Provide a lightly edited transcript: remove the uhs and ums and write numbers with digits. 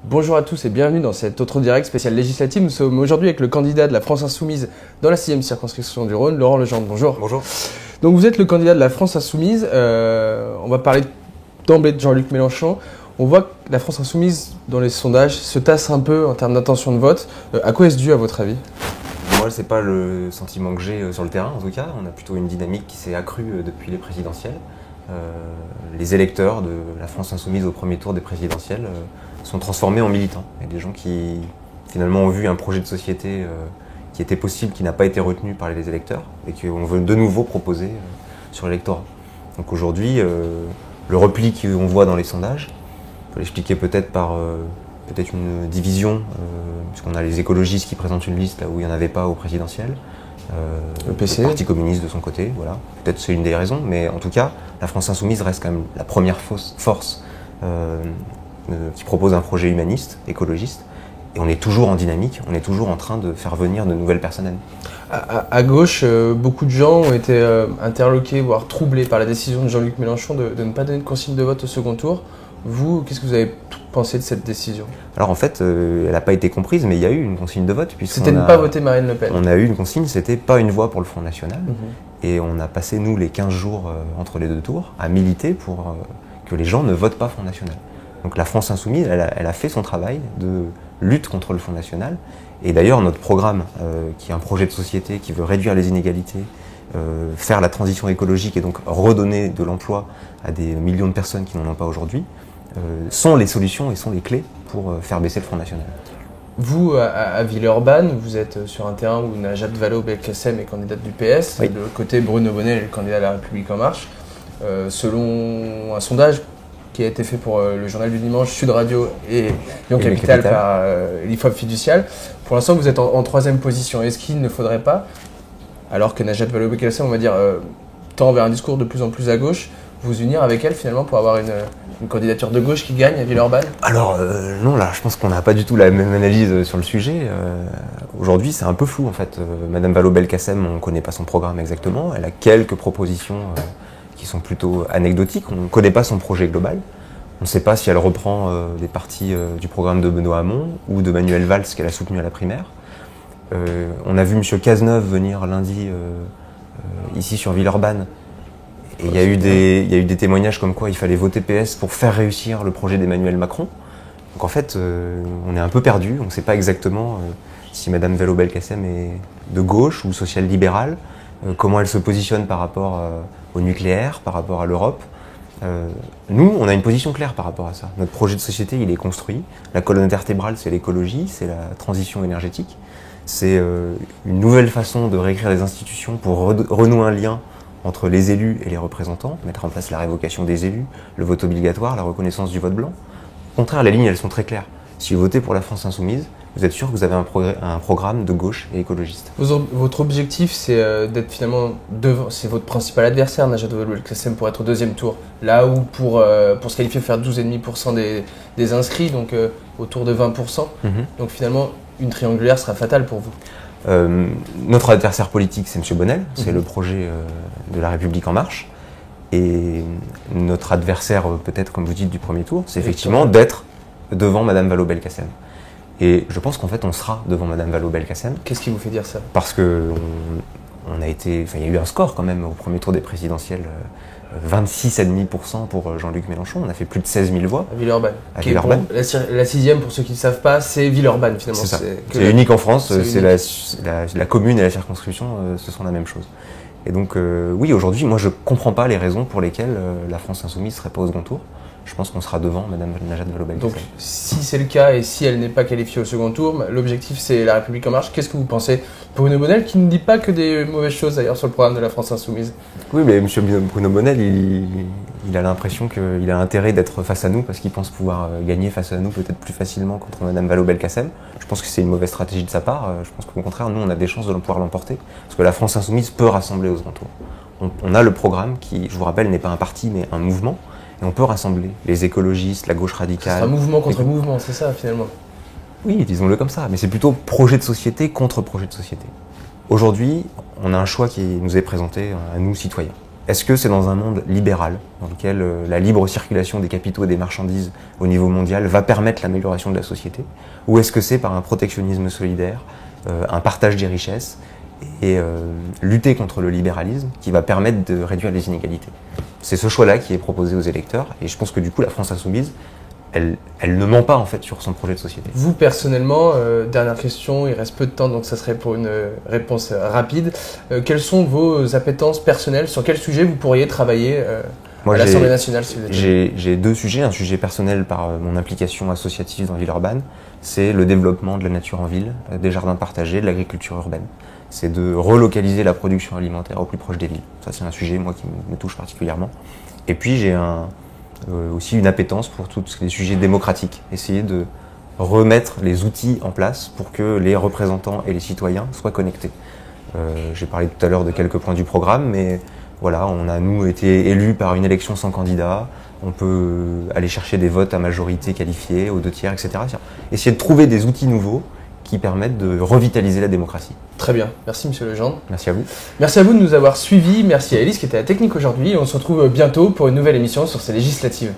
Bonjour à tous et bienvenue dans cet autre direct spécial législatif. Nous sommes aujourd'hui avec le candidat de la France Insoumise dans la 6e circonscription du Rhône, Laurent Legendre. Bonjour. Bonjour. Donc vous êtes le candidat de la France Insoumise. On va parler d'emblée de Jean-Luc Mélenchon. On voit que la France Insoumise, dans les sondages, se tasse un peu en termes d'intention de vote. À quoi est-ce dû à votre avis ? Moi, c'est pas le sentiment que j'ai sur le terrain, en tout cas. On a plutôt une dynamique qui s'est accrue depuis les présidentielles. Les électeurs de la France Insoumise au premier tour des présidentielles sont transformés en militants. Il y a des gens qui, finalement, ont vu un projet de société qui était possible, qui n'a pas été retenu par les électeurs et qu'on veut de nouveau proposer sur l'électorat. Donc aujourd'hui, le repli qu'on voit dans les sondages, on peut l'expliquer peut-être par peut-être une division, puisqu'on a les écologistes qui présentent une liste là où il n'y en avait pas au présidentiel. Le PC. Le Parti communiste de son côté, voilà. Peut-être c'est une des raisons, mais en tout cas, la France Insoumise reste quand même la première force qui propose un projet humaniste, écologiste, et on est toujours en dynamique, on est toujours en train de faire venir de nouvelles personnes. À gauche, beaucoup de gens ont été interloqués, voire troublés par la décision de Jean-Luc Mélenchon de ne pas donner de consigne de vote au second tour. Vous, qu'est-ce que vous avez pensé de cette décision ? Alors en fait, elle n'a pas été comprise, mais il y a eu une consigne de vote. C'était ne pas voter Marine Le Pen. On a eu une consigne, c'était pas une voix pour le Front National. Et on a passé, nous, les 15 jours entre les deux tours, à militer pour que les gens ne votent pas Front National. Donc la France Insoumise, elle a fait son travail de lutte contre le Front National. Et d'ailleurs, notre programme, qui est un projet de société qui veut réduire les inégalités, faire la transition écologique et donc redonner de l'emploi à des millions de personnes qui n'en ont pas aujourd'hui, sont les solutions et sont les clés pour faire baisser le Front National. Vous, à Villeurbanne, vous êtes sur un terrain où Najat Vallaud-Belkacem est candidate du PS, Oui. de l'autre côté Bruno Bonnell est le candidat de la République En Marche. Selon un sondage qui a été fait pour le journal du dimanche, Sud Radio et Lyon Capital par l'IFOP Fiducial, pour l'instant vous êtes en troisième position. Est-ce qu'il ne faudrait pas, alors que Najat Vallaud-Belkacem, on va dire, tend vers un discours de plus en plus à gauche, vous unir avec elle finalement pour avoir une candidature de gauche qui gagne à Villeurbanne ? Alors non, là je pense qu'on n'a pas du tout la même analyse sur le sujet. Aujourd'hui c'est un peu flou en fait. Madame Vallaud-Belkacem, on ne connaît pas son programme exactement. Elle a quelques propositions qui sont plutôt anecdotiques. On ne connaît pas son projet global. On ne sait pas si elle reprend des parties du programme de Benoît Hamon ou de Manuel Valls qu'elle a soutenu à la primaire. On a vu M. Cazeneuve venir lundi ici sur Villeurbanne. Et il y a eu des témoignages comme quoi il fallait voter PS pour faire réussir le projet d'Emmanuel Macron. Donc en fait, on est un peu perdu. On ne sait pas exactement si Madame Vallaud-Belkacem est de gauche ou social-libérale, comment elle se positionne par rapport au nucléaire, par rapport à l'Europe. Nous, on a une position claire par rapport à ça. Notre projet de société, il est construit. La colonne vertébrale, c'est l'écologie, c'est la transition énergétique. C'est une nouvelle façon de réécrire les institutions pour renouer un lien entre les élus et les représentants, mettre en place la révocation des élus, le vote obligatoire, la reconnaissance du vote blanc. Au contraire, les lignes, elles sont très claires. Si vous votez pour la France Insoumise, vous êtes sûr que vous avez un programme de gauche et écologiste. Votre objectif, c'est d'être finalement devant, c'est votre principal adversaire, Najat Vallaud-Belkacem, pour être au deuxième tour. Là où pour se qualifier, faire 12,5% des inscrits, donc autour de 20%. Donc finalement, une triangulaire sera fatale pour vous. Notre adversaire politique, c'est M. Bonnell, c'est le projet de la République En Marche. Et notre adversaire, peut-être comme vous dites, du premier tour, c'est effectivement d'être devant Mme Vallaud-Belkacem. Et je pense qu'en fait, on sera devant Mme Vallaud-Belkacem. Qu'est-ce qui vous fait dire ça ? Parce que il y a eu un score quand même au premier tour des présidentielles, 26,5% pour Jean-Luc Mélenchon. On a fait plus de 16 000 voix. À Villeurbanne. À Villeurbanne. La 6e, pour ceux qui ne savent pas, c'est Villeurbanne finalement. C'est ça. C'est unique en France, la commune et la circonscription, ce sont la même chose. Et donc, oui, aujourd'hui, moi je ne comprends pas les raisons pour lesquelles la France Insoumise ne serait pas au second tour. Je pense qu'on sera devant Mme Najat Vallaud-Belkacem. Donc, si c'est le cas et si elle n'est pas qualifiée au second tour, l'objectif c'est la République En Marche. Qu'est-ce que vous pensez ? Bruno Bonnell, qui ne dit pas que des mauvaises choses d'ailleurs sur le programme de la France Insoumise. Oui, mais M. Bruno Bonnell, il a l'impression qu'il a intérêt d'être face à nous parce qu'il pense pouvoir gagner face à nous peut-être plus facilement contre Mme Vallaud-Belkacem. Je pense que c'est une mauvaise stratégie de sa part. Je pense qu'au contraire, nous, on a des chances de pouvoir l'emporter parce que la France Insoumise peut rassembler au second tour. On a le programme qui, je vous rappelle, n'est pas un parti mais un mouvement. Et on peut rassembler les écologistes, la gauche radicale. C'est un mouvement contre mouvement, c'est ça finalement. Oui, disons-le comme ça, mais c'est plutôt projet de société contre projet de société. Aujourd'hui, on a un choix qui nous est présenté à nous, citoyens. est-ce que c'est dans un monde libéral, dans lequel la libre circulation des capitaux et des marchandises au niveau mondial va permettre l'amélioration de la société, ou est-ce que c'est par un protectionnisme solidaire, un partage des richesses, et lutter contre le libéralisme qui va permettre de réduire les inégalités. C'est ce choix-là qui est proposé aux électeurs, et je pense que du coup la France Insoumise, elle ne ment pas en fait sur son projet de société. Vous personnellement, dernière question, il reste peu de temps donc ça serait pour une réponse rapide. Quelles sont vos appétences personnelles? Sur quel sujet vous pourriez travailler à l'Assemblée nationale si vous êtes J'ai deux sujets. Un sujet personnel par mon implication associative dans Villeurbanne, c'est le développement de la nature en ville, des jardins partagés, de l'agriculture urbaine. C'est de relocaliser la production alimentaire au plus proche des villes. Ça c'est un sujet moi qui me touche particulièrement. Et puis j'ai aussi une appétence pour tous les sujets démocratiques, essayer de remettre les outils en place pour que les représentants et les citoyens soient connectés. J'ai parlé tout à l'heure de quelques points du programme, mais voilà, on a nous été élus par une élection sans candidat, on peut aller chercher des votes à majorité qualifiée, aux 2/3, etc. Essayer de trouver des outils nouveaux qui permettent de revitaliser la démocratie. Très bien, merci Monsieur Legendre. Merci à vous. Merci à vous de nous avoir suivis, merci à Élise qui était à la technique aujourd'hui et on se retrouve bientôt pour une nouvelle émission sur ces législatives.